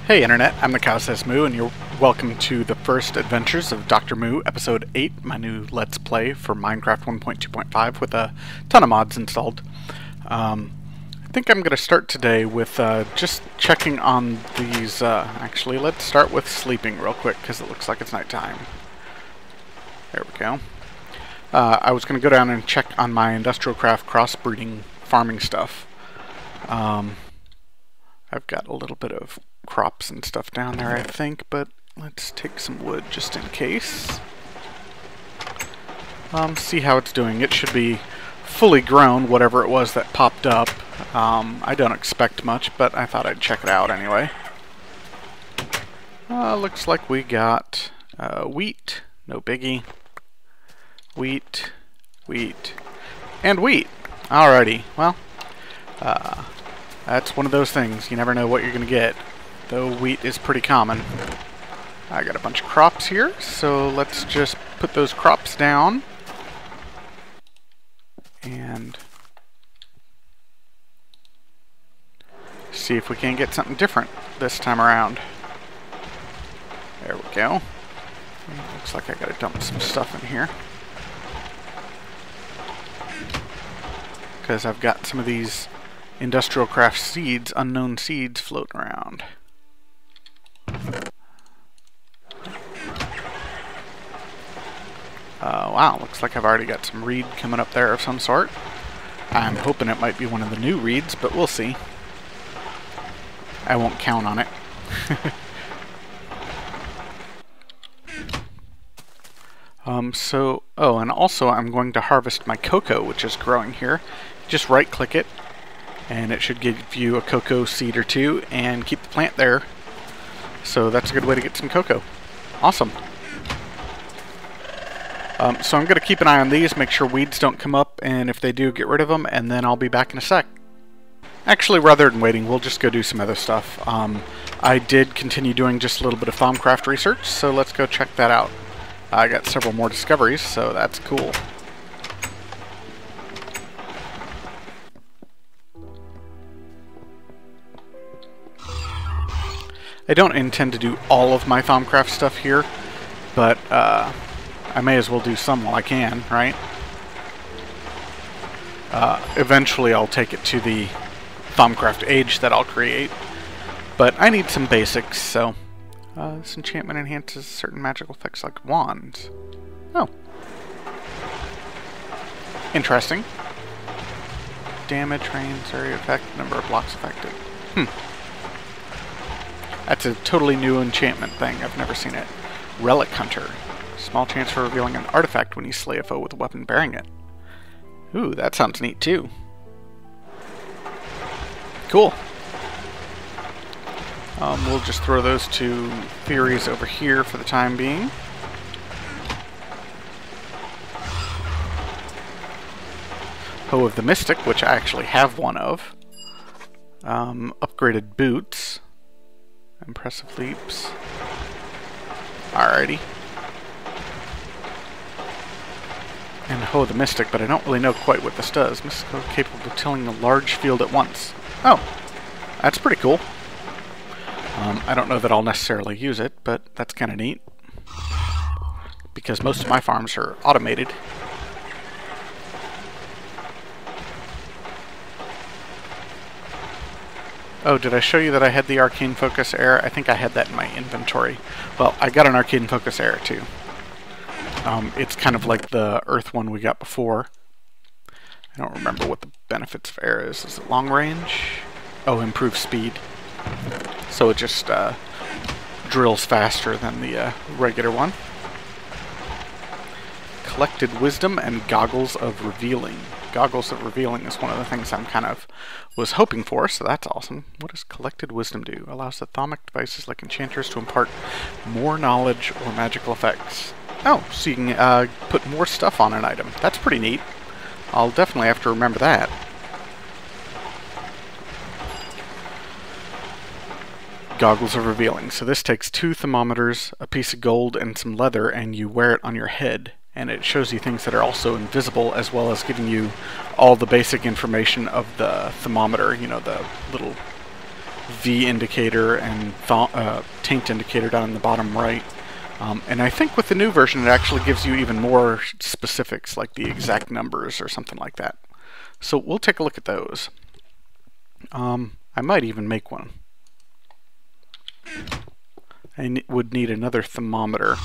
Hey Internet, I'm the Cow Says Moo, and you're welcome to the first adventures of Dr. Moo, Episode 8, my new Let's Play for Minecraft 1.2.5 with a ton of mods installed. I think I'm going to start today with just checking on these, actually let's start with sleeping real quick, because it looks like it's nighttime. There we go. I was going to go down and check on my Thaumcraft crossbreeding farming stuff. I've got a little bit of crops and stuff down there, I think, but let's take some wood just in case. See how it's doing. It should be fully grown, whatever it was that popped up. I don't expect much, but I thought I'd check it out anyway. Looks like we got wheat, no biggie. Wheat, and wheat. Alrighty, well, that's one of those things. You never know what you're going to get, though wheat is pretty common. I got a bunch of crops here, so let's just put those crops down. And see if we can get something different this time around. There we go. Looks like I got to dump some stuff in here, because I've got some of these Thaumcraft seeds, unknown seeds, floating around. Wow, looks like I've already got some reed coming up there of some sort. I'm hoping it might be one of the new reeds, but we'll see. I won't count on it. And also I'm going to harvest my cocoa, which is growing here. Just right-click it, and it should give you a cocoa seed or two, and keep the plant there. So that's a good way to get some cocoa. Awesome. So I'm going to keep an eye on these, make sure weeds don't come up, and if they do, get rid of them, and then I'll be back in a sec. Actually, rather than waiting, we'll just go do some other stuff. I did continue doing just a little bit of Thaumcraft research, so let's go check that out. I got several more discoveries, so that's cool. I don't intend to do all of my Thaumcraft stuff here, but I may as well do some while I can, right? Eventually I'll take it to the Thaumcraft age that I'll create, but I need some basics, so this enchantment enhances certain magical effects like wands. Oh. Interesting. Damage, range, area effect, number of blocks affected. That's a totally new enchantment thing. I've never seen it. Relic Hunter. Small chance for revealing an artifact when you slay a foe with a weapon bearing it. Ooh, that sounds neat too. Cool. We'll just throw those two theories over here for the time being. Hoe of the Mystic, which I actually have one of. Upgraded boots. Impressive leaps. Alrighty. And Hoe of the Mystic, but I don't really know quite what this does. Mystical, capable of tilling a large field at once. Oh, that's pretty cool. I don't know that I'll necessarily use it, but that's kind of neat, because most of my farms are automated. Oh, did I show you that I had the Arcane Focus Air? I think I had that in my inventory. Well, I got an Arcane Focus Air too. It's kind of like the Earth one we got before. I don't remember what the benefits of air is. Is it long range? Oh, improved speed. So it just drills faster than the regular one. Collected Wisdom and Goggles of Revealing. Goggles of Revealing is one of the things I'm kind of was hoping for, so that's awesome. What does Collected Wisdom do? Allows the thaumic devices like enchanters to impart more knowledge or magical effects. Oh, so you can put more stuff on an item. That's pretty neat. I'll definitely have to remember that. Goggles of Revealing. So this takes 2 thermometers, a piece of gold, and some leather, and you wear it on your head. And it shows you things that are also invisible, as well as giving you all the basic information of the thermometer, you know, the little V indicator and taint indicator down in the bottom right. And I think with the new version it actually gives you even more specifics, like the exact numbers or something like that. So we'll take a look at those. I might even make one. I would need another thermometer.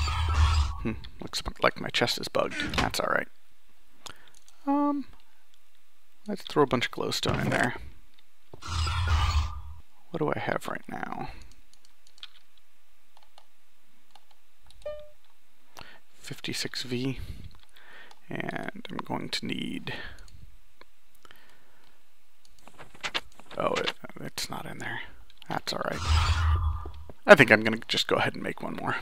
Looks like my chest is bugged. That's alright. Let's throw a bunch of glowstone in there. What do I have right now? 56V. And I'm going to need... Oh, it's not in there. That's alright. I think I'm going to just go ahead and make one more.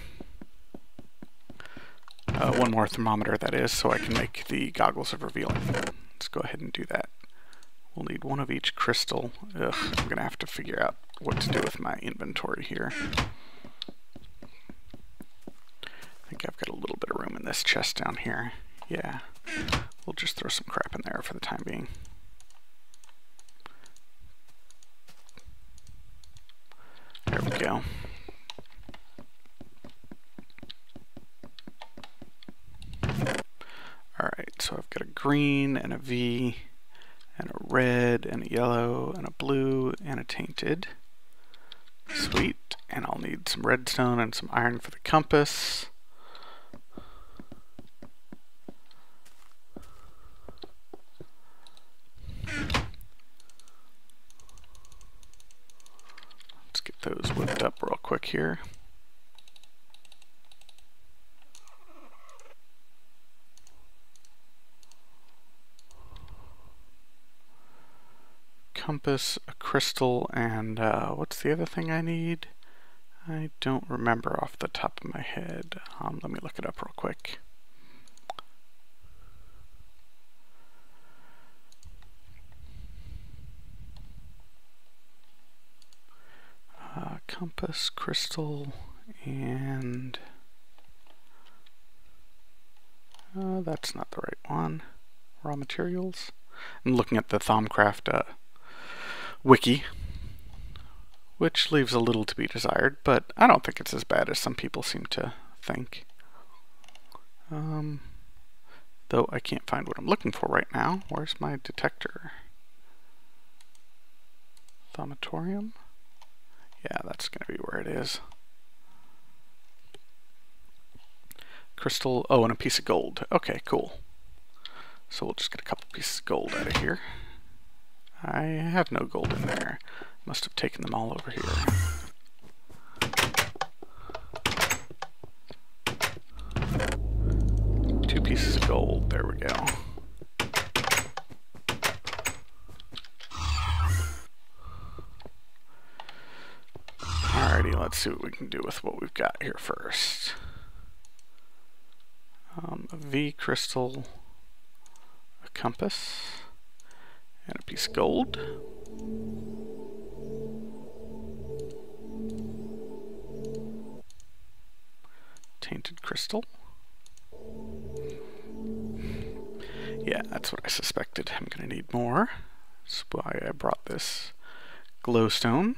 One more thermometer, that is, so I can make the goggles of revealing. Let's go ahead and do that. We'll need one of each crystal. Ugh, I'm going to have to figure out what to do with my inventory here. I think I've got a little bit of room in this chest down here. Yeah, we'll just throw some crap in there for the time being. There we go. Alright, so I've got a green and a V and a red and a yellow and a blue and a tainted. Sweet. And I'll need some redstone and some iron for the compass. Let's get those whipped up real quick here. Compass, a crystal, and what's the other thing I need? I don't remember off the top of my head. Let me look it up real quick. Compass, crystal, and that's not the right one. Raw materials. I'm looking at the Thaumcraft wiki, which leaves a little to be desired, but I don't think it's as bad as some people seem to think. Though I can't find what I'm looking for right now. Where's my detector? Thaumatorium? Yeah, that's going to be where it is. Crystal, oh, and a piece of gold. Okay, cool. So we'll just get a couple pieces of gold out of here. I have no gold in there. Must have taken them all over here. Two pieces of gold. There we go. Alrighty, let's see what we can do with what we've got here first. A V crystal, a compass, and a piece of gold. Tainted crystal. Yeah, that's what I suspected. I'm going to need more. That's why I brought this glowstone.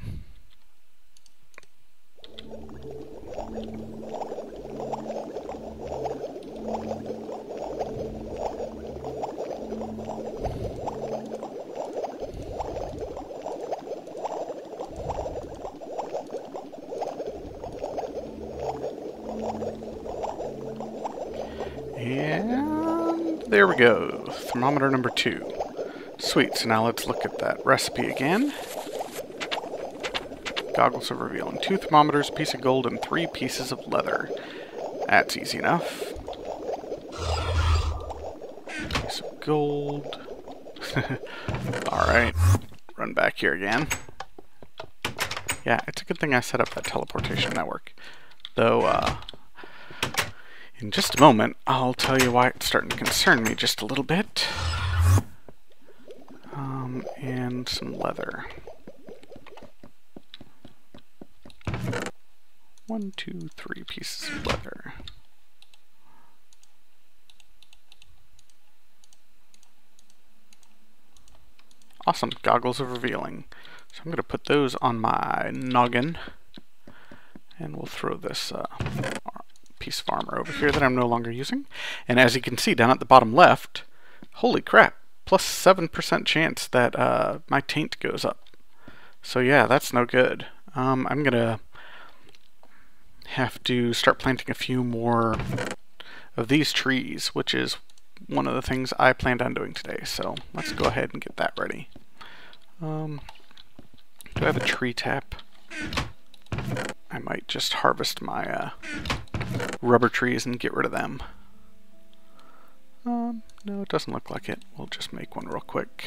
And there we go. Thermometer number 2. Sweet, so now let's look at that recipe again. Goggles of revealing. 2 thermometers, a piece of gold, and 3 pieces of leather. That's easy enough. Piece of gold. Alright, run back here again. Yeah, it's a good thing I set up that teleportation network. Though, in just a moment, I'll tell you why it's starting to concern me just a little bit. And some leather. 1, 2, 3 pieces of leather. Awesome, goggles of revealing. So I'm going to put those on my noggin, and we'll throw this piece of armor over here that I'm no longer using. And as you can see down at the bottom left, holy crap, plus 7% chance that my taint goes up. So yeah, that's no good. I'm going to have to start planting a few more of these trees, which is one of the things I planned on doing today. So let's go ahead and get that ready. Do I have a tree tap? I might just harvest my rubber trees and get rid of them. No, it doesn't look like it. We'll just make one real quick.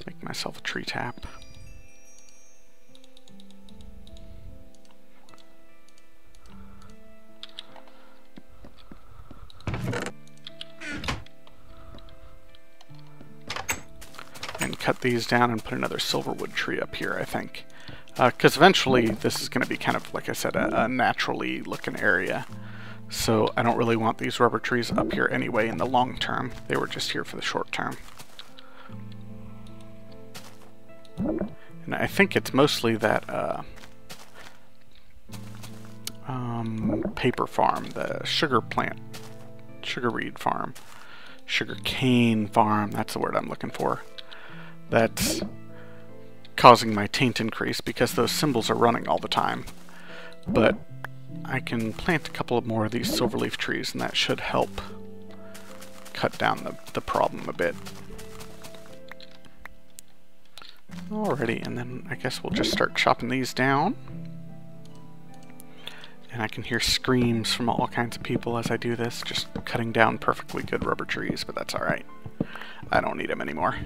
Make myself a tree tap. And cut these down and put another silverwood tree up here, I think. Because eventually this is going to be kind of, like I said, a naturally looking area. So I don't really want these rubber trees up here anyway in the long term. They were just here for the short term. And I think it's mostly that paper farm, the sugar plant, sugar reed farm, sugar cane farm, that's the word I'm looking for. That's causing my taint increase because those symbols are running all the time. But I can plant a couple of more of these silverleaf trees and that should help cut down the problem a bit. Alrighty, and then I guess we'll just start chopping these down. And I can hear screams from all kinds of people as I do this, just cutting down perfectly good rubber trees, but that's alright. I don't need them anymore.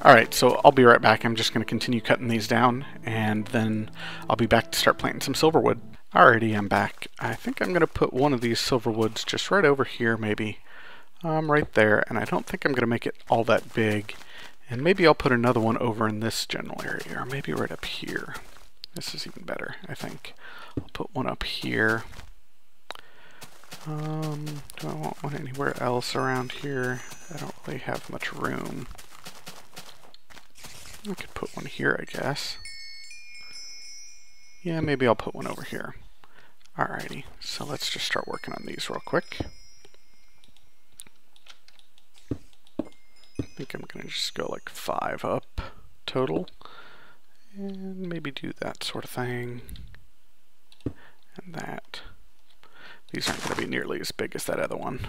Alright, so I'll be right back. I'm just going to continue cutting these down, and then I'll be back to start planting some silverwood. Alrighty, I'm back. I think I'm going to put one of these silverwoods just right over here, maybe. Right there, and I don't think I'm going to make it all that big. And maybe I'll put another one over in this general area, or maybe right up here. This is even better, I think. I'll put one up here. Do I want one anywhere else around here? I don't really have much room. I could put one here, I guess. Yeah, maybe I'll put one over here. Alrighty, so let's just start working on these real quick. I think I'm going to just go like 5 up total. And maybe do that sort of thing. And that. These aren't going to be nearly as big as that other one.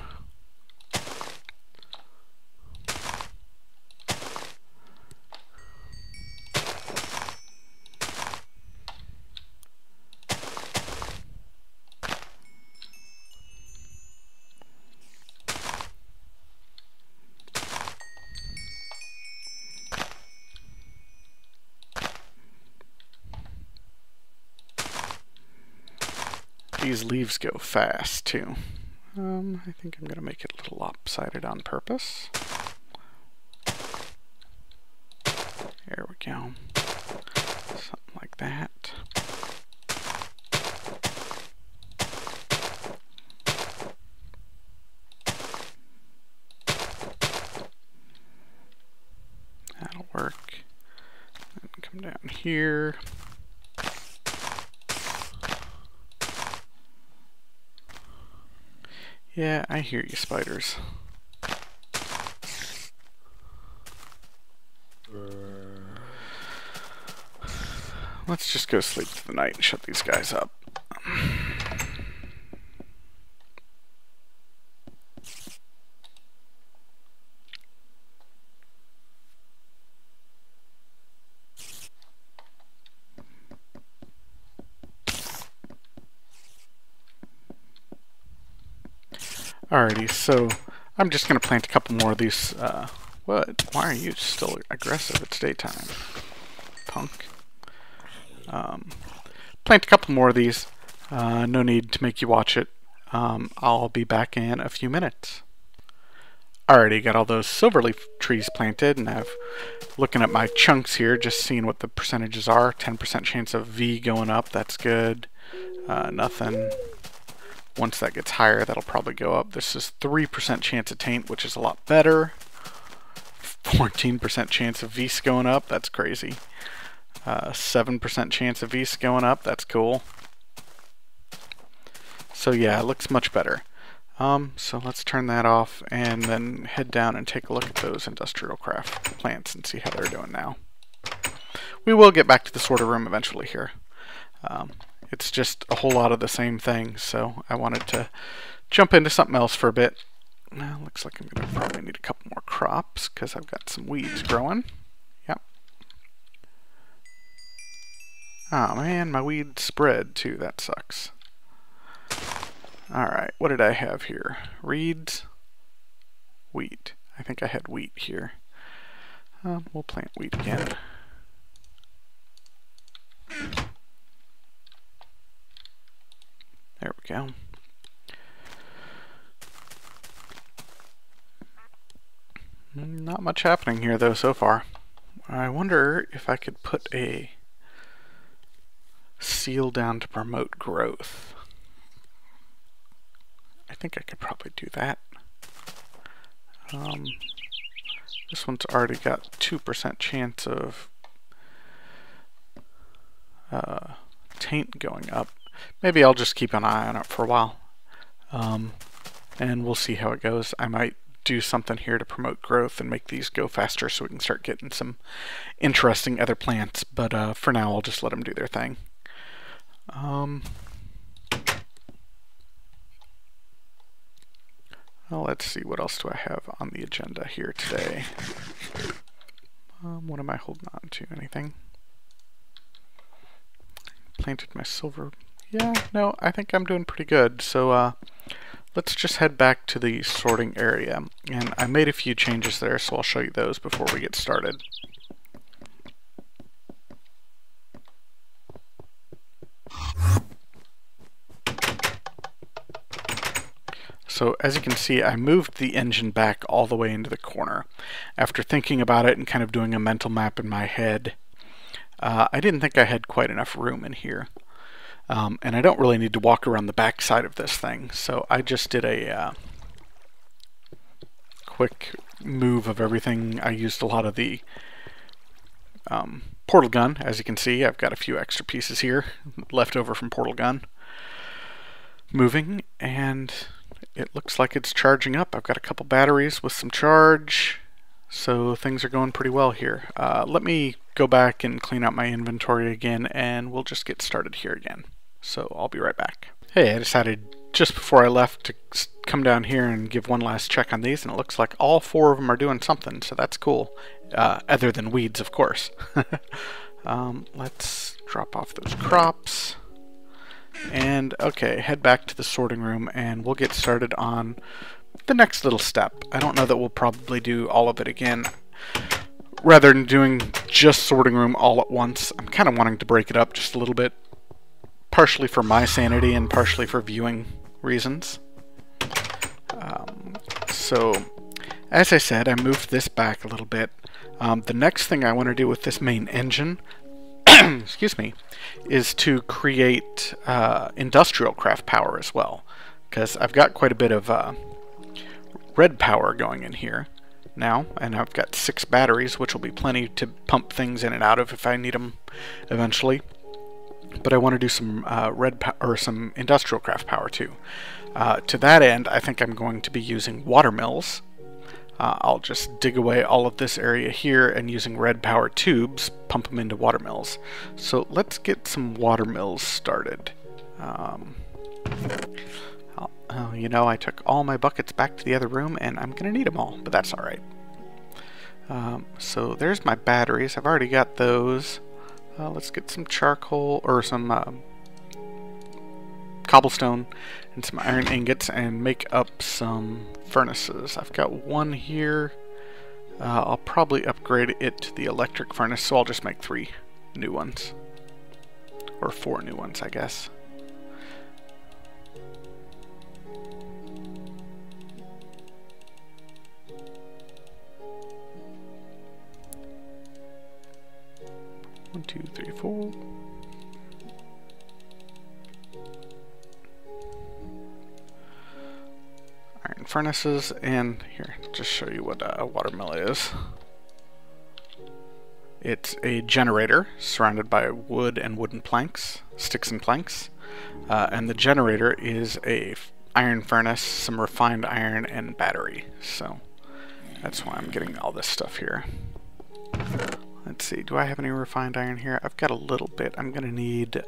These leaves go fast too. I think I'm going to make it a little lopsided on purpose. There we go. Something like that. That'll work. And come down here. Yeah, I hear you, spiders. Let's just go sleep for the night and shut these guys up. Alrighty, so I'm just going to plant a couple more of these. What? Why are you still aggressive? It's daytime, punk. Plant a couple more of these. No need to make you watch it. I'll be back in a few minutes. already got all those silverleaf trees planted, and I've looking at my chunks here, just seeing what the percentages are. 10% chance of V going up, that's good. Nothing. Once that gets higher, that'll probably go up. This is 3% chance of taint, which is a lot better. 14% chance of V's going up, that's crazy. 7% chance of V's going up, that's cool. So yeah, it looks much better. So let's turn that off and then head down and take a look at those industrial craft plants and see how they're doing now. We will get back to the sorter room eventually here. It's just a whole lot of the same thing, so I wanted to jump into something else for a bit. Now, looks like I'm going to probably need a couple more crops because I've got some weeds growing. Yep. Oh man, my weeds spread too, that sucks. Alright, what did I have here? Reeds, wheat. I think I had wheat here. We'll plant wheat again. There we go. Not much happening here though so far. I wonder if I could put a seal down to promote growth. I think I could probably do that. This one's already got 2% chance of taint going up. Maybe I'll just keep an eye on it for a while. And we'll see how it goes. I might do something here to promote growth and make these go faster so we can start getting some interesting other plants. But for now, I'll just let them do their thing. Well, let's see, what else do I have on the agenda here today? What am I holding on to? Anything? Planted my silver. Yeah, no, I think I'm doing pretty good. So let's just head back to the sorting area. And I made a few changes there, so I'll show you those before we get started. So as you can see, I moved the engine back all the way into the corner. After thinking about it and kind of doing a mental map in my head, I didn't think I had quite enough room in here. And I don't really need to walk around the back side of this thing, so I just did a quick move of everything. I used a lot of the portal gun. As you can see, I've got a few extra pieces here left over from portal gun. Moving, and it looks like it's charging up. I've got a couple batteries with some charge, so things are going pretty well here. Let me go back and clean out my inventory again, and we'll just get started here again. So I'll be right back. Hey, I decided just before I left to come down here and give one last check on these, and it looks like all 4 of them are doing something, so that's cool. Other than weeds, of course. Let's drop off those crops. And okay, head back to the sorting room and we'll get started on the next little step. I don't know that we'll probably do all of it again. Rather than doing just sorting room all at once, I'm kind of wanting to break it up just a little bit. Partially for my sanity and partially for viewing reasons. So, as I said, I moved this back a little bit. The next thing I want to do with this main engine excuse me, is to create industrial craft power as well, because I've got quite a bit of red power going in here now, and I've got 6 batteries, which will be plenty to pump things in and out of if I need them eventually. But I want to do some some industrial craft power too. To that end, I think I'm going to be using watermills. I'll just dig away all of this area here and using red power tubes, pump them into watermills. So let's get some watermills started. You know, I took all my buckets back to the other room and I'm going to need them all, but that's alright. So there's my batteries. I've already got those. Let's get some charcoal or some cobblestone and some iron ingots and make up some furnaces. I've got one here. I'll probably upgrade it to the electric furnace, so I'll just make 3 new ones. Or 4 new ones, I guess. 1, 2, 3, 4. Iron furnaces, and here, just show you what a watermill is. It's a generator surrounded by wood and wooden planks, sticks and planks, and the generator is a iron furnace, some refined iron, and battery. So that's why I'm getting all this stuff here. Let's see, do I have any refined iron here? I've got a little bit. I'm going to need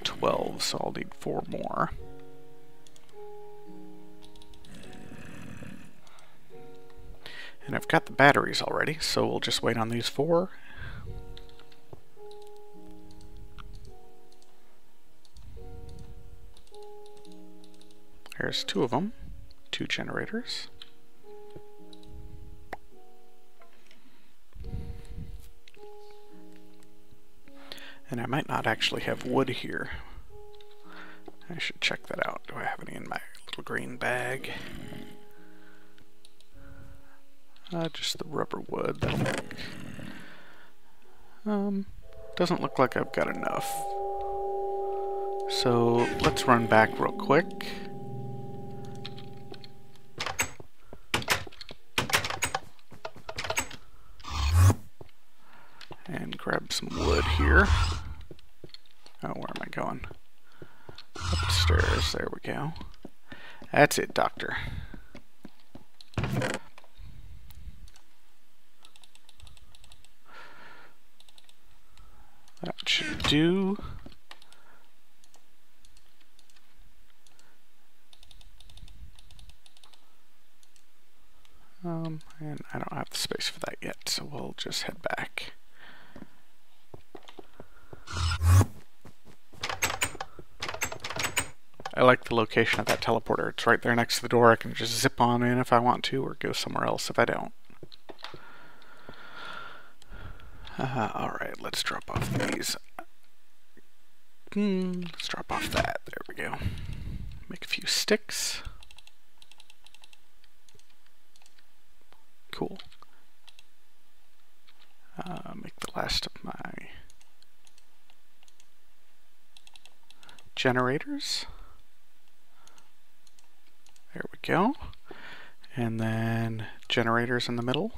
12, so I'll need 4 more. And I've got the batteries already, so we'll just wait on these 4. There's 2 of them, 2 generators. And I might not actually have wood here. I should check that out. Do I have any in my little green bag? Just the rubber wood, that'll make. Doesn't look like I've got enough. So let's run back real quick. And grab some wood here. Oh, where am I going? Upstairs, there we go. That's it, Doctor. That should do. And I don't have the space for that yet, so we'll just head back. I like the location of that teleporter. It's right there next to the door. I can just zip on in if I want to, or go somewhere else if I don't. Alright, let's drop off these. Let's drop off that. There we go. Make a few sticks. Cool. Make the last of my generators. There we go. And then generators in the middle.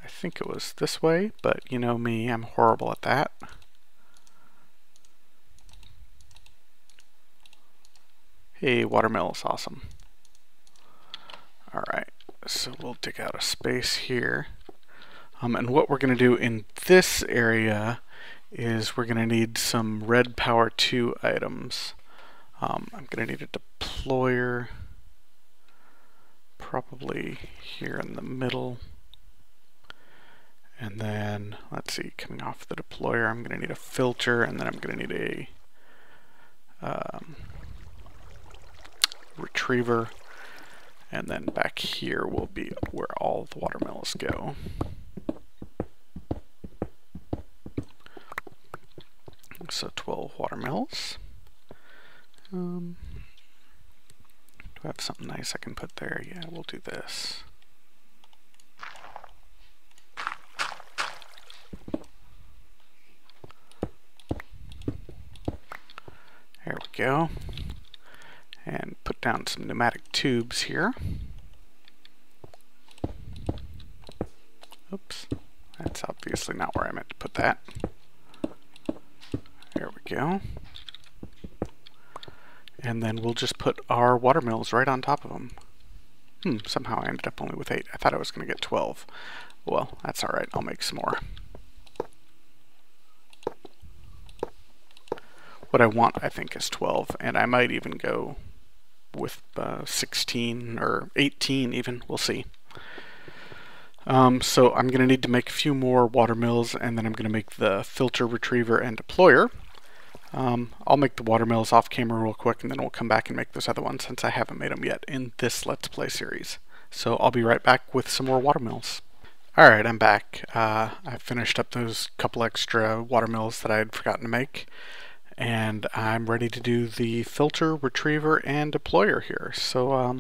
I think it was this way, but you know me, I'm horrible at that. Hey, watermill is awesome. Alright, so we'll dig out a space here. And what we're going to do in this area is we're going to need some red power 2 items. I'm going to need a deployer, probably here in the middle. And then, let's see, coming off the deployer, I'm going to need a filter, and then I'm going to need a retriever. And then back here will be where all the watermills go. So 12 watermills. Do I have something nice I can put there? Yeah, we'll do this. There we go. And put down some pneumatic tubes here. Oops, that's obviously not where I meant to put that. There we go. And then we'll just put our watermills right on top of them. Somehow I ended up only with 8. I thought I was going to get 12. Well, that's alright, I'll make some more. What I want, I think, is 12, and I might even go with 16 or 18 even, we'll see. So I'm going to need to make a few more watermills, and then I'm going to make the filter, retriever, and deployer. I'll make the watermills off camera real quick, and then we'll come back and make those other ones since I haven't made them yet in this Let's Play series. So I'll be right back with some more watermills. Alright, I'm back. I finished up those couple extra watermills that I had forgotten to make, and I'm ready to do the filter, retriever, and deployer here. So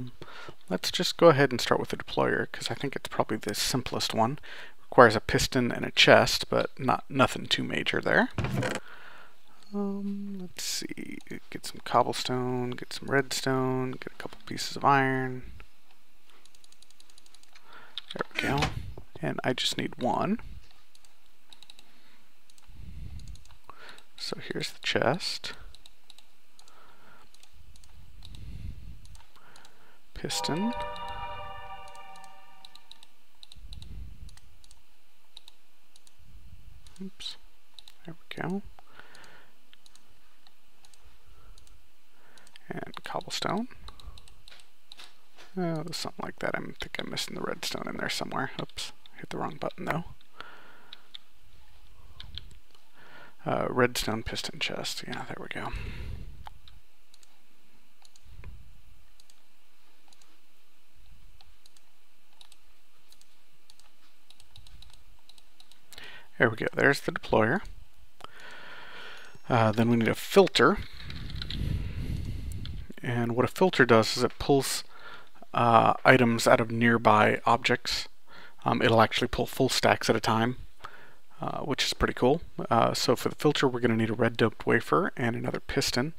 let's just go ahead and start with the deployer, because I think it's probably the simplest one. It requires a piston and a chest, but nothing too major there. Let's see, get some cobblestone, get some redstone, get a couple pieces of iron. There we go. And I just need one. So here's the chest. Piston. Oops. There we go. And cobblestone. Oh, something like that. I think I'm missing the redstone in there somewhere. Oops. Hit the wrong button though. Redstone piston chest. Yeah, there we go. There we go. There's the deployer. Then we need a filter. And what a filter does is it pulls items out of nearby objects. It'll actually pull full stacks at a time, which is pretty cool. So for the filter, we're going to need a red doped wafer and another piston.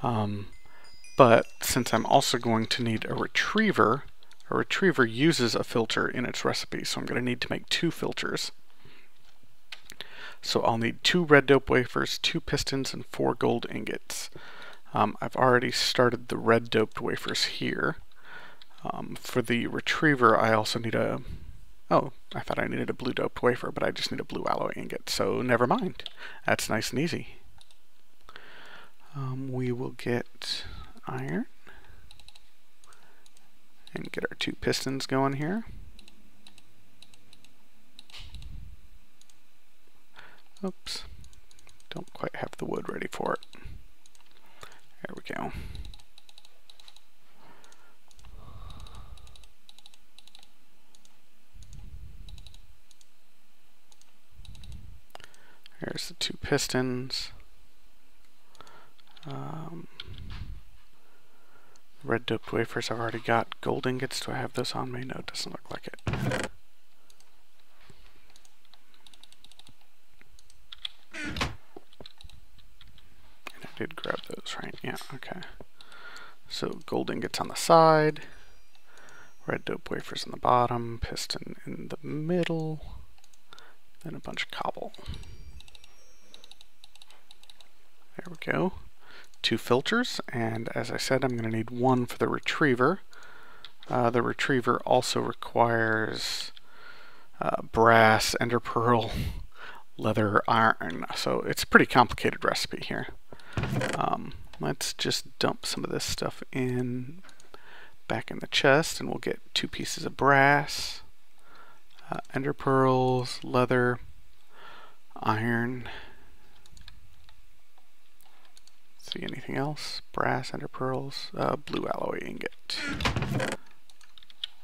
But since I'm also going to need a retriever uses a filter in its recipe, so I'm going to need to make 2 filters. So I'll need 2 red dope wafers, 2 pistons, and 4 gold ingots. I've already started the red doped wafers here. For the retriever, I also need a... Oh, I thought I needed a blue doped wafer, but I just need a blue alloy ingot, so never mind. That's nice and easy. We will get iron and get our 2 pistons going here. Oops, don't quite have the wood ready for it. There we go. There's the 2 pistons. Red doped wafers I've already got. Gold ingots, do I have those on me? No, it doesn't look like it. And I did grab those, right? Yeah, okay. So gold ingots on the side, red dope wafers on the bottom, piston in the middle, then a bunch of cobble. There we go. 2 filters, and as I said, I'm going to need 1 for the retriever. The retriever also requires brass, ender pearl, leather, iron, so it's a pretty complicated recipe here. Let's just dump some of this stuff in back in the chest, and we'll get 2 pieces of brass, ender pearls, leather, iron. See anything else? Brass, ender pearls, blue alloy ingot.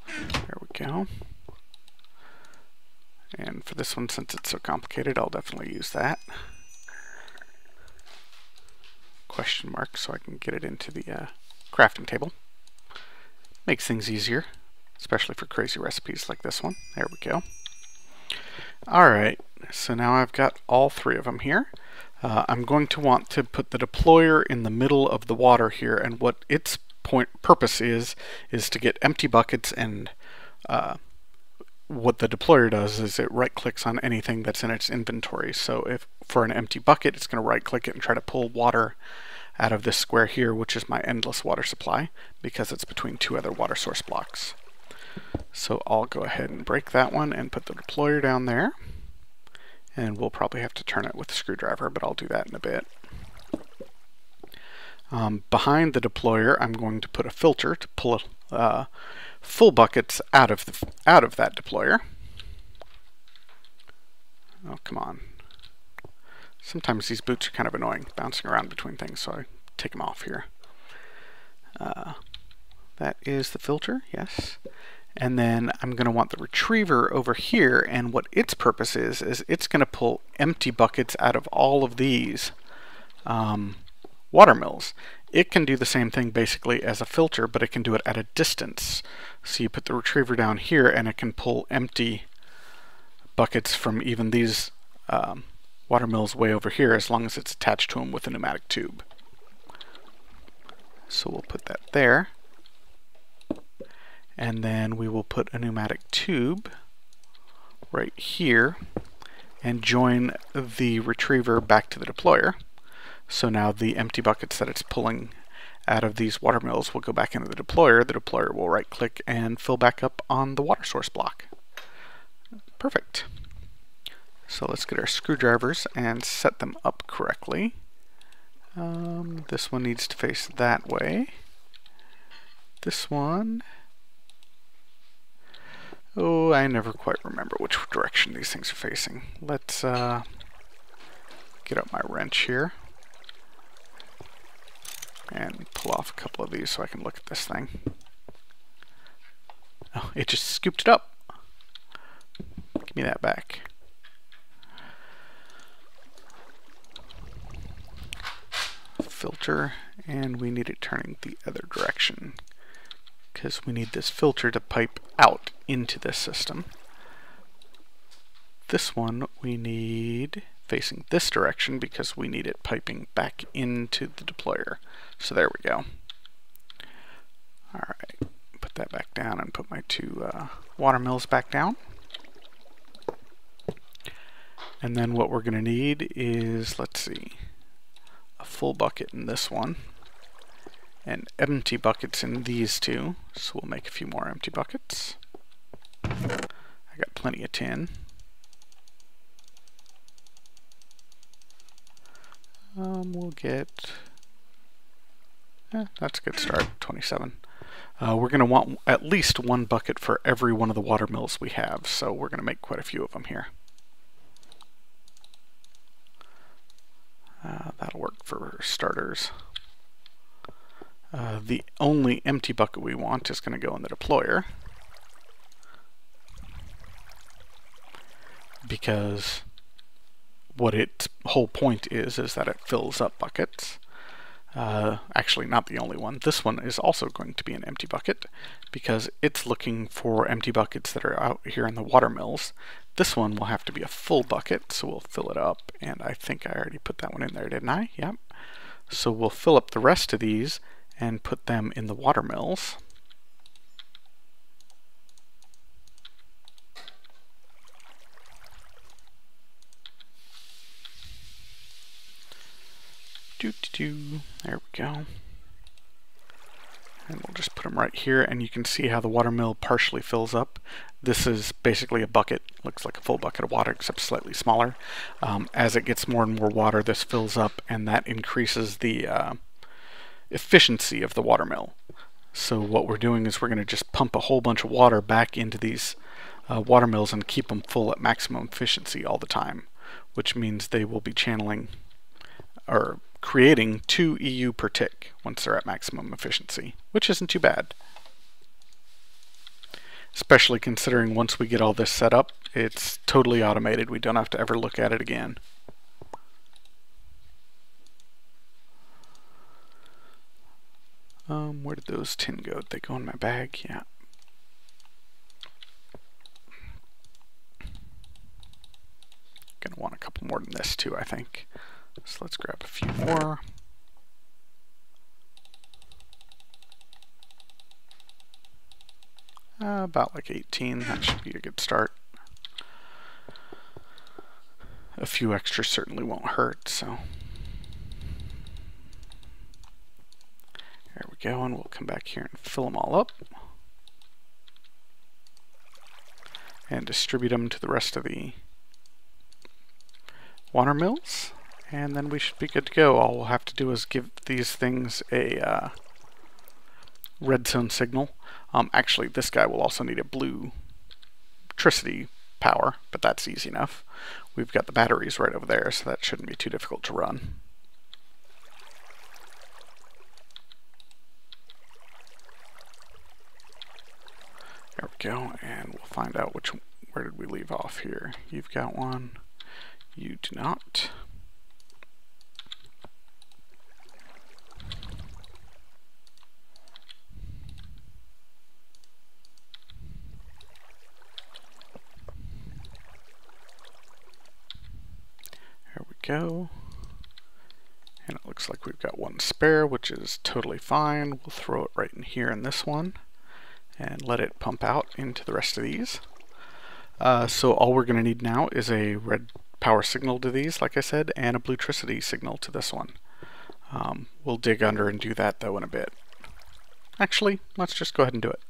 There we go. And for this one, since it's so complicated, I'll definitely use that. Question mark, so I can get it into the crafting table. Makes things easier, especially for crazy recipes like this one. There we go. Alright, so now I've got all 3 of them here. I'm going to want to put the deployer in the middle of the water here, and what its purpose is to get empty buckets, and what the deployer does is it right-clicks on anything that's in its inventory. So if for an empty bucket, it's going to right-click it and try to pull water out of this square here, which is my endless water supply, because it's between 2 other water source blocks. So I'll go ahead and break that one and put the deployer down there. And we'll probably have to turn it with a screwdriver, but I'll do that in a bit. Behind the deployer, I'm going to put a filter to pull full buckets out of that deployer. Oh, come on. Sometimes these boots are kind of annoying, bouncing around between things, so I take them off here. That is the filter, yes. And then I'm going to want the retriever over here, and what its purpose is it's going to pull empty buckets out of all of these watermills. It can do the same thing basically as a filter, but it can do it at a distance. So you put the retriever down here, and it can pull empty buckets from even these watermills way over here, as long as it's attached to them with a pneumatic tube. So we'll put that there. And then we will put a pneumatic tube right here and join the retriever back to the deployer. So now the empty buckets that it's pulling out of these watermills will go back into the deployer. The deployer will right click and fill back up on the water source block. Perfect. So let's get our screwdrivers and set them up correctly. This one needs to face that way. This one, oh, I never quite remember which direction these things are facing. Let's get up my wrench here and pull off a couple of these so I can look at this thing. Oh, it just scooped it up. Give me that back. Filter, and we need it turning the other direction because we need this filter to pipe out into this system. This one we need facing this direction because we need it piping back into the deployer. So there we go. Alright, put that back down and put my two watermills back down. And then what we're going to need is, let's see, a full bucket in this one and empty buckets in these two. So we'll make a few more empty buckets. I got plenty of tin. We'll get, that's a good start, 27. We're going to want at least one bucket for every one of the watermills we have, so we're going to make quite a few of them here. That'll work for starters. The only empty bucket we want is going to go in the deployer, because what its whole point is that it fills up buckets. Actually, not the only one. This one is also going to be an empty bucket because it's looking for empty buckets that are out here in the watermills. This one will have to be a full bucket, so we'll fill it up, and I think I already put that one in there, didn't I? Yep. So we'll fill up the rest of these and put them in the watermills. There we go. And we'll just put them right here, and you can see how the watermill partially fills up. This is basically a bucket. Looks like a full bucket of water, except slightly smaller. As it gets more and more water, this fills up, and that increases the efficiency of the watermill. So what we're doing is we're going to just pump a whole bunch of water back into these watermills and keep them full at maximum efficiency all the time, which means they will be channeling or creating 2 EU per tick once they're at maximum efficiency, which isn't too bad. Especially considering once we get all this set up, it's totally automated. We don't have to ever look at it again. Where did those tin go? Did they go in my bag? Yeah. Gonna want a couple more than this too, I think. So let's grab a few more. About like 18, that should be a good start. A few extras certainly won't hurt, so. There we go, and we'll come back here and fill them all up. And distribute them to the rest of the watermills. And then we should be good to go. All we'll have to do is give these things a redstone signal. Actually, this guy will also need a blue electricity power, but that's easy enough. We've got the batteries right over there, so that shouldn't be too difficult to run. There we go, and we'll find out where did we leave off here. You've got one. You do not. go. And it looks like we've got one spare, which is totally fine. We'll throw it right in here in this one and let it pump out into the rest of these. So all we're going to need now is a red power signal to these, like I said, and a bluetricity signal to this one. We'll dig under and do that though in a bit. Actually, let's just go ahead and do it.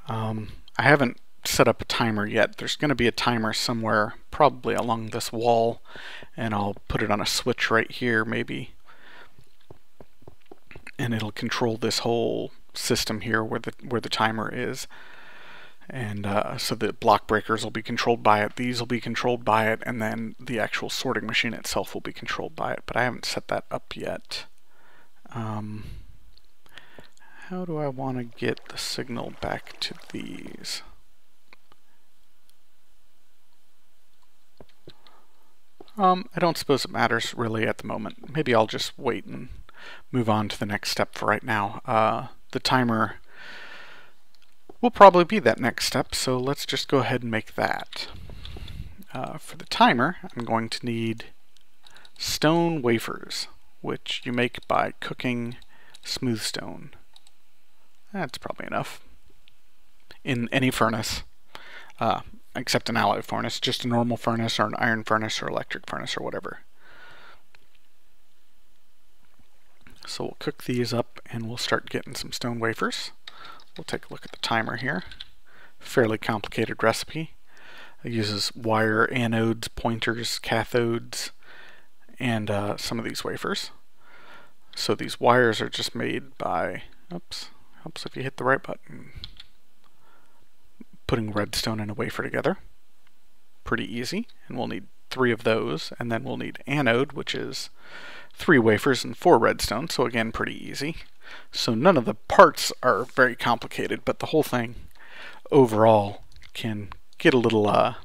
I haven't set up a timer yet. There's going to be a timer somewhere, probably along this wall, and I'll put it on a switch right here maybe, and it'll control this whole system here where the timer is. And so the block breakers will be controlled by it, these will be controlled by it, and then the actual sorting machine itself will be controlled by it, but I haven't set that up yet. How do I want to get the signal back to these? I don't suppose it matters really at the moment. Maybe I'll just wait and move on to the next step for right now. The timer will probably be that next step, so let's just go ahead and make that. For the timer, I'm going to need stone wafers, which you make by cooking smooth stone. That's probably enough. In any furnace, except an alloy furnace, just a normal furnace or an iron furnace or electric furnace or whatever. So we'll cook these up and we'll start getting some stone wafers. We'll take a look at the timer here. Fairly complicated recipe. It uses wire anodes, pointers, cathodes, and some of these wafers. So these wires are just made by, oops, helps if you hit the right button, putting redstone and a wafer together. Pretty easy, and we'll need 3 of those, and then we'll need anode, which is 3 wafers and 4 redstone, so again pretty easy. So none of the parts are very complicated, but the whole thing overall can get a little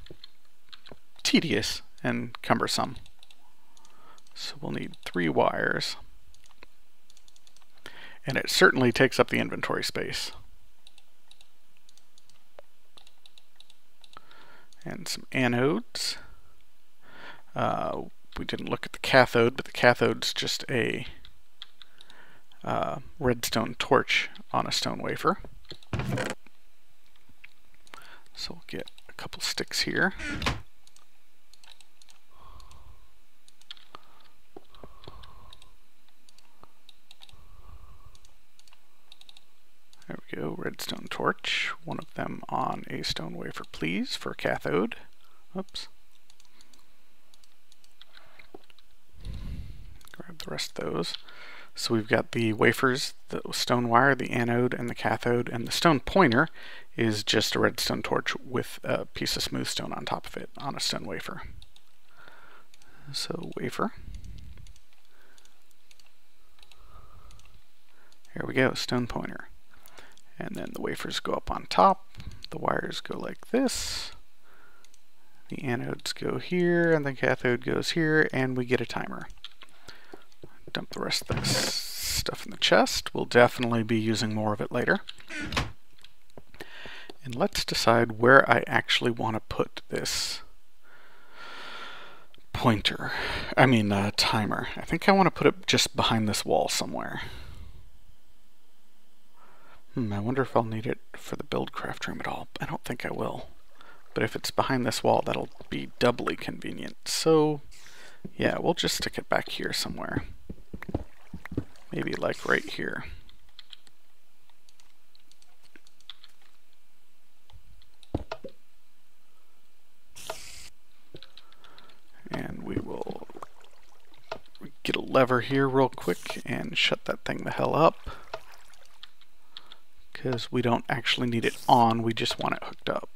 tedious and cumbersome. So we'll need 3 wires. And it certainly takes up the inventory space. And some anodes. We didn't look at the cathode, but the cathode's just a redstone torch on a stone wafer. So we'll get a couple sticks here. There we go, redstone torch. One of them on a stone wafer, please, for cathode. Oops. Grab the rest of those. So we've got the wafers, the stone wire, the anode, and the cathode, and the stone pointer is just a redstone torch with a piece of smooth stone on top of it on a stone wafer. So wafer. Here we go, stone pointer. And then the wafers go up on top, the wires go like this, the anodes go here, and the cathode goes here, and we get a timer. Dump the rest of this stuff in the chest. We'll definitely be using more of it later. And let's decide where I actually want to put this timer. I think I want to put it just behind this wall somewhere. I wonder if I'll need it for the build craft room at all. I don't think I will. But if it's behind this wall, that'll be doubly convenient. So, yeah, we'll just stick it back here somewhere. Maybe like right here. And we will get a lever here real quick and shut that thing the hell up. Because we don't actually need it on, we just want it hooked up.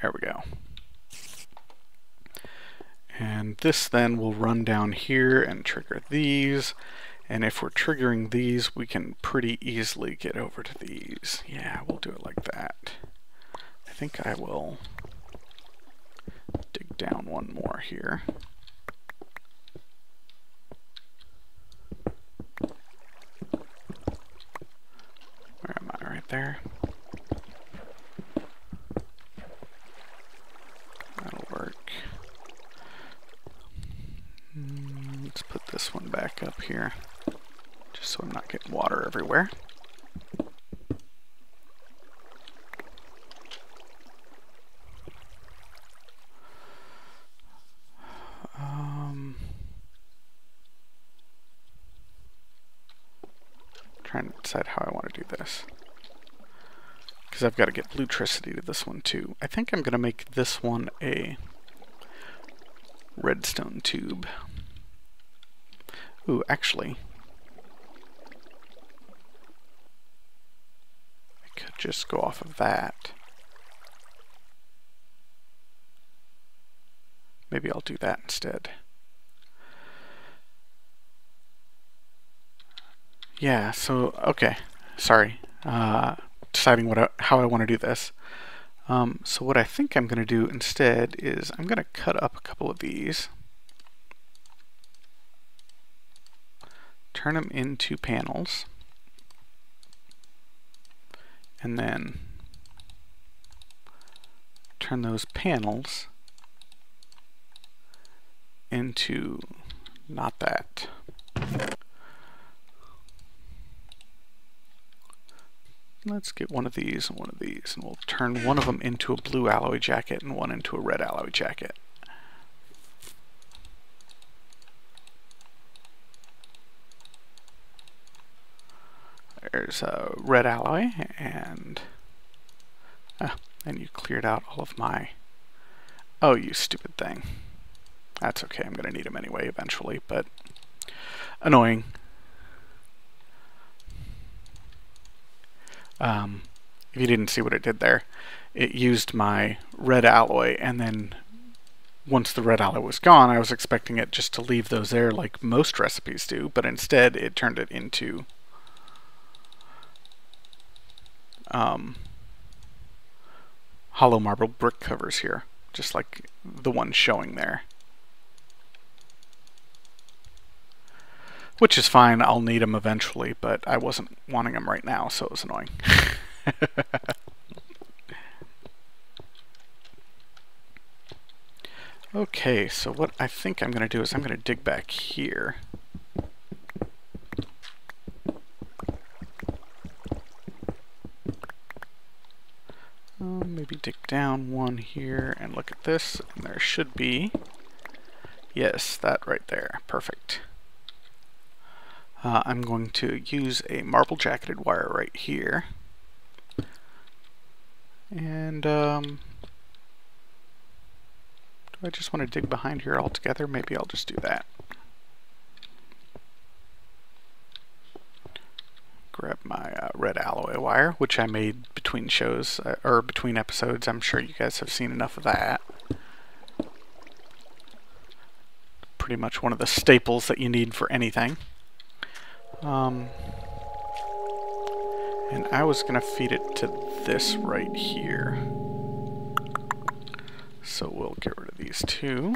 There we go. And this then will run down here and trigger these. And if we're triggering these, we can pretty easily get over to these. Yeah, we'll do it like that. I think I will dig down one more here. there. That'll work. Let's put this one back up here, just so I'm not getting water everywhere. Trying to decide how I want to do this, because I've got to get bluetricity to this one too. I think I'm going to make this one a redstone tube. Ooh, actually, I could just go off of that. Maybe I'll do that instead. Yeah, so, okay, sorry. Deciding how I want to do this. So what I think I'm going to do instead is I'm going to cut up a couple of these, turn them into panels, and then turn those panels into not that. Let's get one of these and one of these, and we'll turn one of them into a blue alloy jacket and one into a red alloy jacket. There's a red alloy, and you cleared out all of my... Oh, you stupid thing. That's okay, I'm going to need them anyway eventually, but annoying. If you didn't see what it did there, it used my red alloy, and then once the red alloy was gone, I was expecting it just to leave those there like most recipes do, but instead it turned it into hollow marble brick covers here, just like the one showing there. Which is fine, I'll need them eventually, but I wasn't wanting them right now, so it was annoying. Okay, so what I think I'm going to do is I'm going to dig back here. Maybe dig down one here and look at this, and there should be, yes, that right there, perfect. I'm going to use a marble jacketed wire right here, and do I just want to dig behind here altogether? Maybe I'll just do that. Grab my red alloy wire, which I made between shows, or between episodes. I'm sure you guys have seen enough of that. Pretty much one of the staples that you need for anything. And I was going to feed it to this right here. So we'll get rid of these two.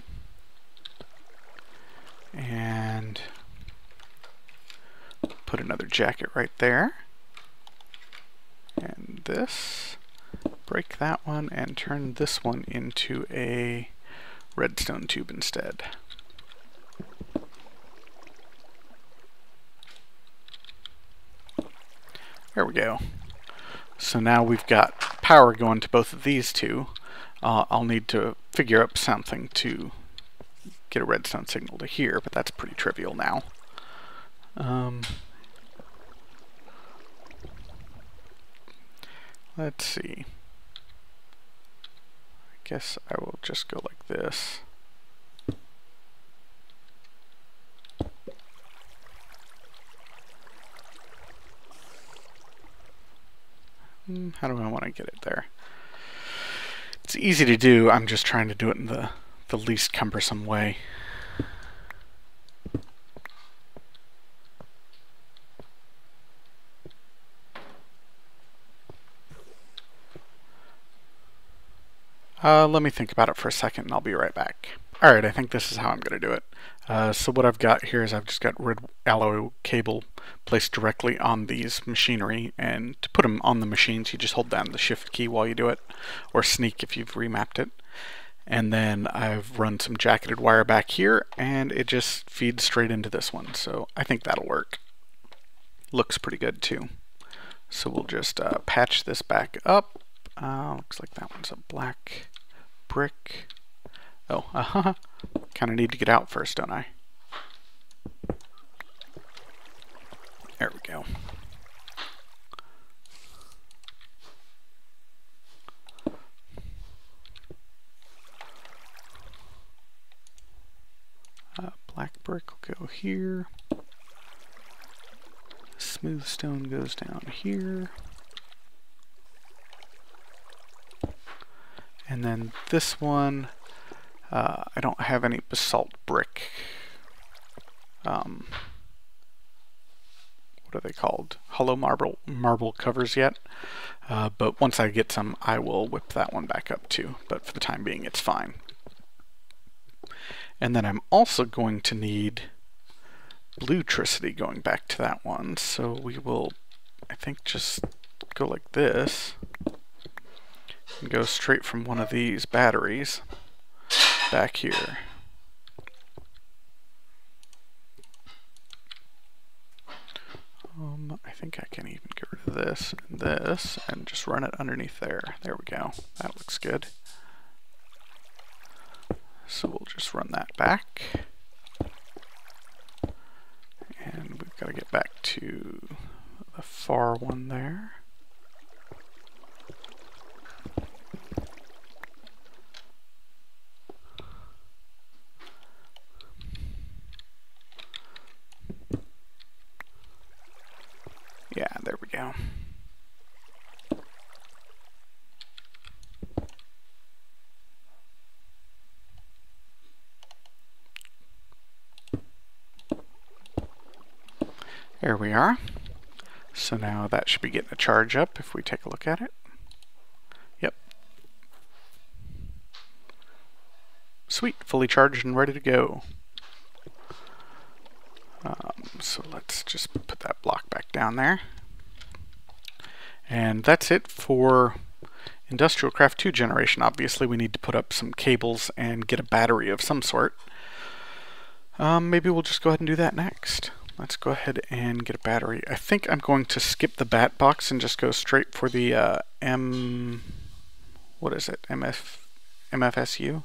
And put another jacket right there. And this. Break that one and turn this one into a redstone tube instead. There we go. So now we've got power going to both of these two. I'll need to figure out something to get a redstone signal to here, but that's pretty trivial now. Let's see. I guess I will just go like this. How do I want to get it there? It's easy to do, I'm just trying to do it in the least cumbersome way. Let me think about it for a second and I'll be right back. Alright, I think this is how I'm going to do it. So what I've got here is I've just got red alloy cable placed directly on these machinery, and to put them on the machines you just hold down the shift key while you do it, or sneak if you've remapped it. And then I've run some jacketed wire back here, and it just feeds straight into this one, so I think that'll work. Looks pretty good too. So we'll just patch this back up. Looks like that one's a black brick. Oh, kind of need to get out first, don't I? There we go. Black brick will go here. Smooth stone goes down here. And then this one, I don't have any basalt brick. What are they called? Hollow marble covers yet. But once I get some, I will whip that one back up too. But for the time being, it's fine. And then I'm also going to need bluetricity going back to that one. So we will, I think, just go like this. And go straight from one of these batteries back here. I think I can even get rid of this and this and just run it underneath there. There we go. That looks good. So we'll just run that back. And we've got to get back to the far one there. Yeah, there we go. There we are. So now that should be getting a charge up if we take a look at it. Yep. Sweet, fully charged and ready to go. So let's just put that block back down there. And that's it for Industrial Craft 2 generation. Obviously we need to put up some cables and get a battery of some sort. Maybe we'll just go ahead and do that next. Let's go ahead and get a battery. I think I'm going to skip the bat box and just go straight for the what is it? MFSU?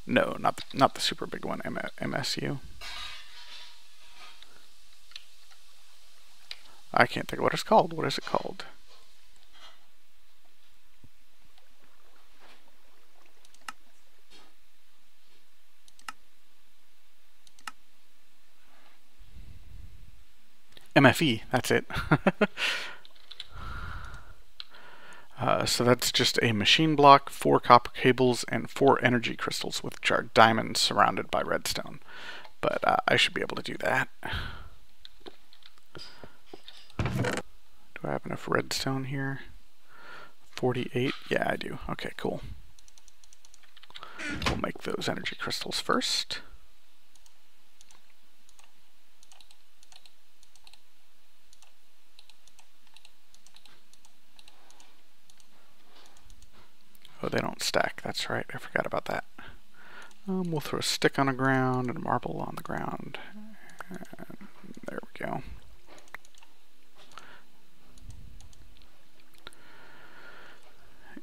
No, not the super big one, MSU. I can't think of what it's called. What is it called? MFE, that's it. So that's just a machine block, 4 copper cables, and 4 energy crystals, which are diamonds surrounded by redstone. But I should be able to do that. Do I have enough redstone here? 48? Yeah, I do. Okay, cool. We'll make those energy crystals first. Oh, they don't stack. That's right. I forgot about that. We'll throw a stick on the ground and a marble on the ground. And there we go.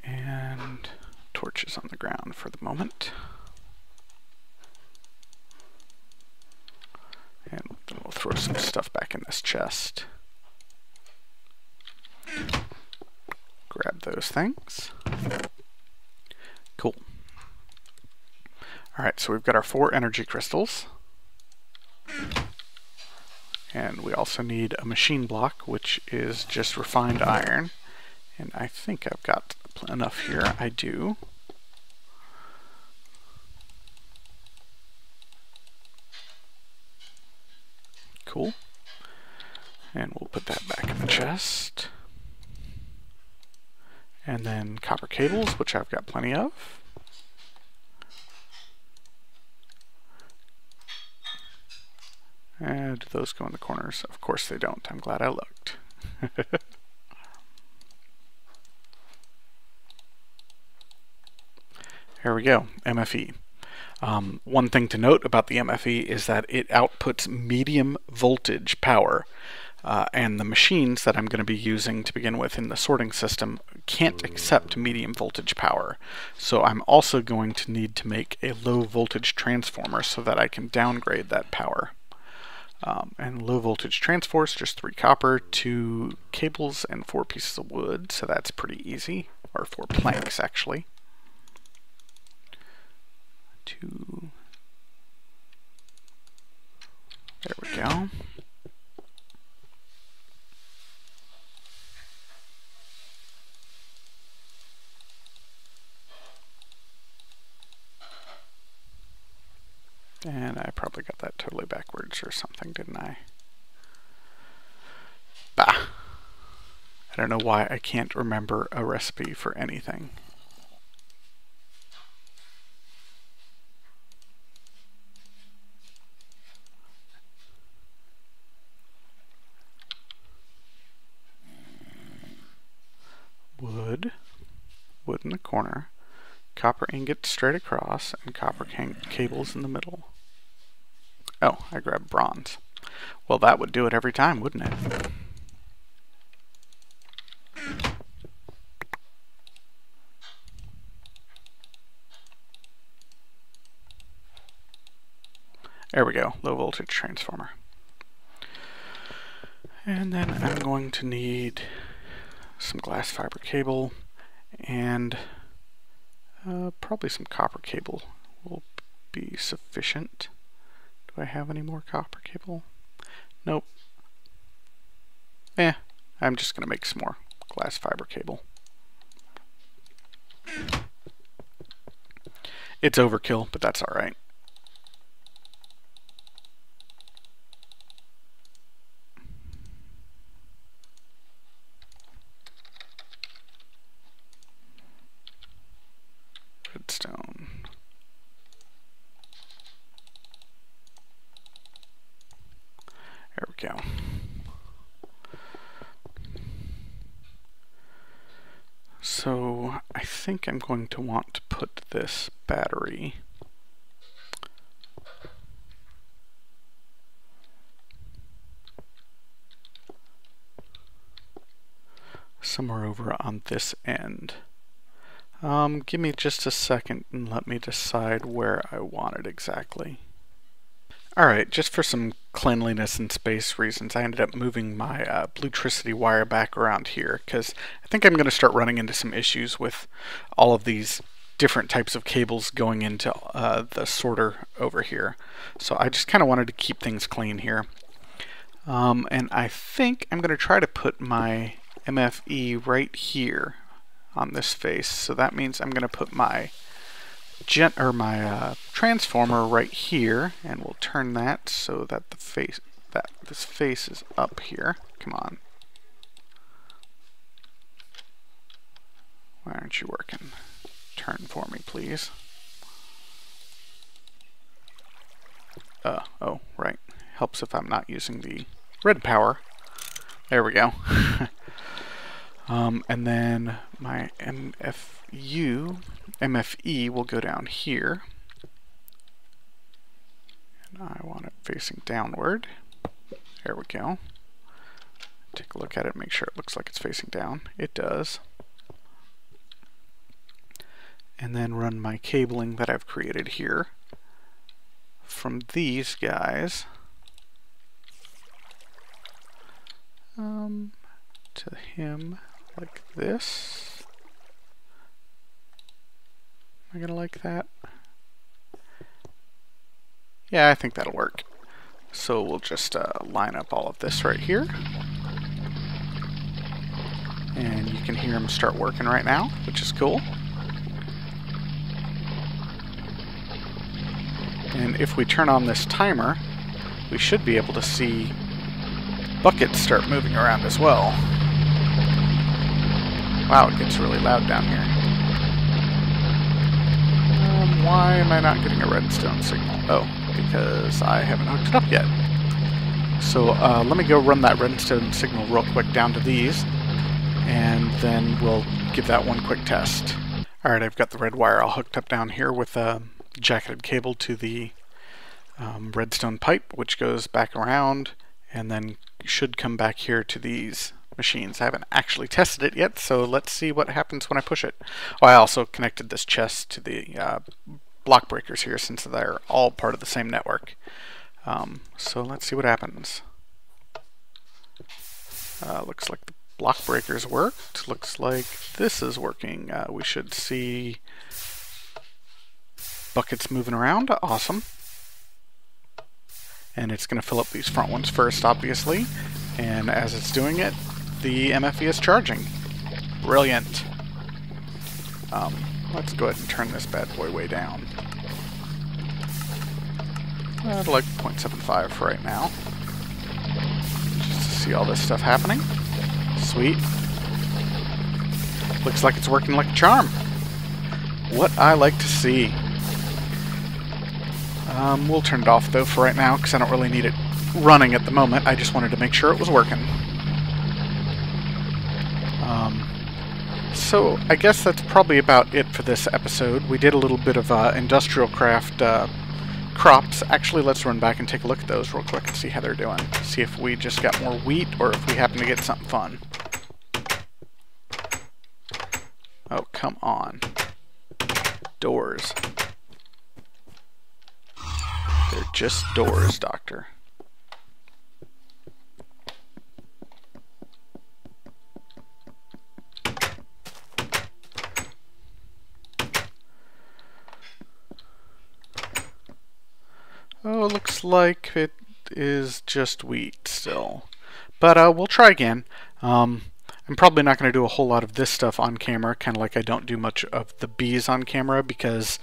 And torches on the ground for the moment. And then we'll throw some stuff back in this chest. Grab those things. Cool. Alright, so we've got our 4 energy crystals. And we also need a machine block, which is just refined iron. And I think I've got enough here. I do. Cool. And we'll put that back in the chest. And then copper cables, which I've got plenty of. And do those go in the corners? Of course they don't. I'm glad I looked. Here we go, MFE. One thing to note about the MFE is that it outputs medium voltage power, and the machines that I'm going to be using to begin with in the sorting system can't accept medium voltage power. So I'm also going to need to make a low voltage transformer so that I can downgrade that power. And low voltage transforms, just 3 copper, 2 cables, and 4 pieces of wood, so that's pretty easy, or 4 planks actually. 2. There we go. And I probably got that totally backwards or something, didn't I? Bah! I don't know why I can't remember a recipe for anything. Wood in the corner, copper ingots straight across, and copper cables in the middle. Oh, I grabbed bronze. Well, that would do it every time, wouldn't it? There we go, low voltage transformer. And then I'm going to need some glass fiber cable and probably some copper cable will be sufficient. Do I have any more copper cable? Nope. I'm just going to make some more glass fiber cable. It's overkill, but that's alright. Redstone. There we go. So I think I'm going to want to put this battery somewhere over on this end. Give me just a second and let me decide where I want it exactly. Alright, just for some cleanliness and space reasons, I ended up moving my bluetricity wire back around here because I think I'm going to start running into some issues with all of these different types of cables going into the sorter over here. So I just kind of wanted to keep things clean here. And I think I'm going to try to put my MFE right here on this face. So that means I'm going to put my transformer right here, and we'll turn that so that this face is up here. Come on. Why aren't you working? Turn for me, please. Oh, right. Helps if I'm not using the red power. There we go. And then my MFE will go down here. And I want it facing downward. There we go. Take a look at it, make sure it looks like it's facing down. It does. And then run my cabling that I've created here from these guys to him like this. Am I gonna like that? Yeah, I think that'll work. So we'll just line up all of this right here. And you can hear them start working right now, which is cool. And if we turn on this timer, we should be able to see buckets start moving around as well. Wow, it gets really loud down here. Why am I not getting a redstone signal? Oh, because I haven't hooked it up yet. So let me go run that redstone signal real quick down to these, and then we'll give that one quick test. Alright, I've got the red wire all hooked up down here with a jacketed cable to the redstone pipe, which goes back around and then should come back here to these machines. I haven't actually tested it yet, so let's see what happens when I push it. Oh, I also connected this chest to the block breakers here, since they're all part of the same network. So let's see what happens. Looks like the block breakers worked. Looks like this is working. We should see buckets moving around. Awesome. And it's going to fill up these front ones first, obviously. And as it's doing it, the MFE is charging. Brilliant. Let's go ahead and turn this bad boy way down. I'd like 0.75 for right now. Just to see all this stuff happening. Sweet. Looks like it's working like a charm. What I like to see. We'll turn it off though for right now, because I don't really need it running at the moment. I just wanted to make sure it was working. So I guess that's probably about it for this episode. We did a little bit of industrial craft crops. Actually, let's run back and take a look at those real quick and see how they're doing. See if we just got more wheat or if we happen to get something fun. Oh, come on. Doors. They're just doors, Doctor. Oh, it looks like it is just wheat still. But we'll try again. I'm probably not going to do a whole lot of this stuff on camera, kind of like I don't do much of the bees on camera, because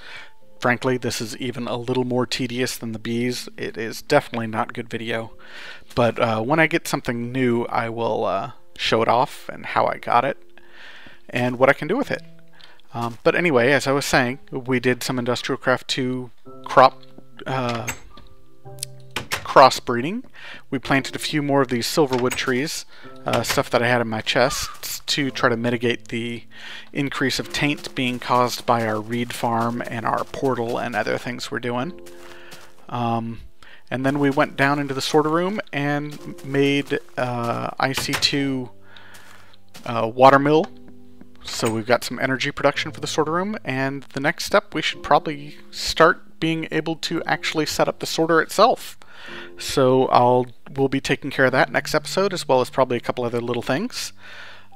frankly this is even a little more tedious than the bees. It is definitely not good video. But when I get something new, I will show it off and how I got it and what I can do with it. But anyway, as I was saying, we did some Industrial Craft 2 crop crossbreeding. We planted a few more of these Silverwood trees, stuff that I had in my chests, to try to mitigate the increase of taint being caused by our reed farm and our portal and other things we're doing. And then we went down into the sorter room and made IC2 watermill. So we've got some energy production for the sorter room, and the next step we should probably start being able to actually set up the sorter itself. So we'll be taking care of that next episode, as well as probably a couple other little things.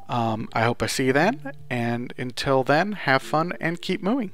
I hope I see you then, and until then, have fun and keep mooing.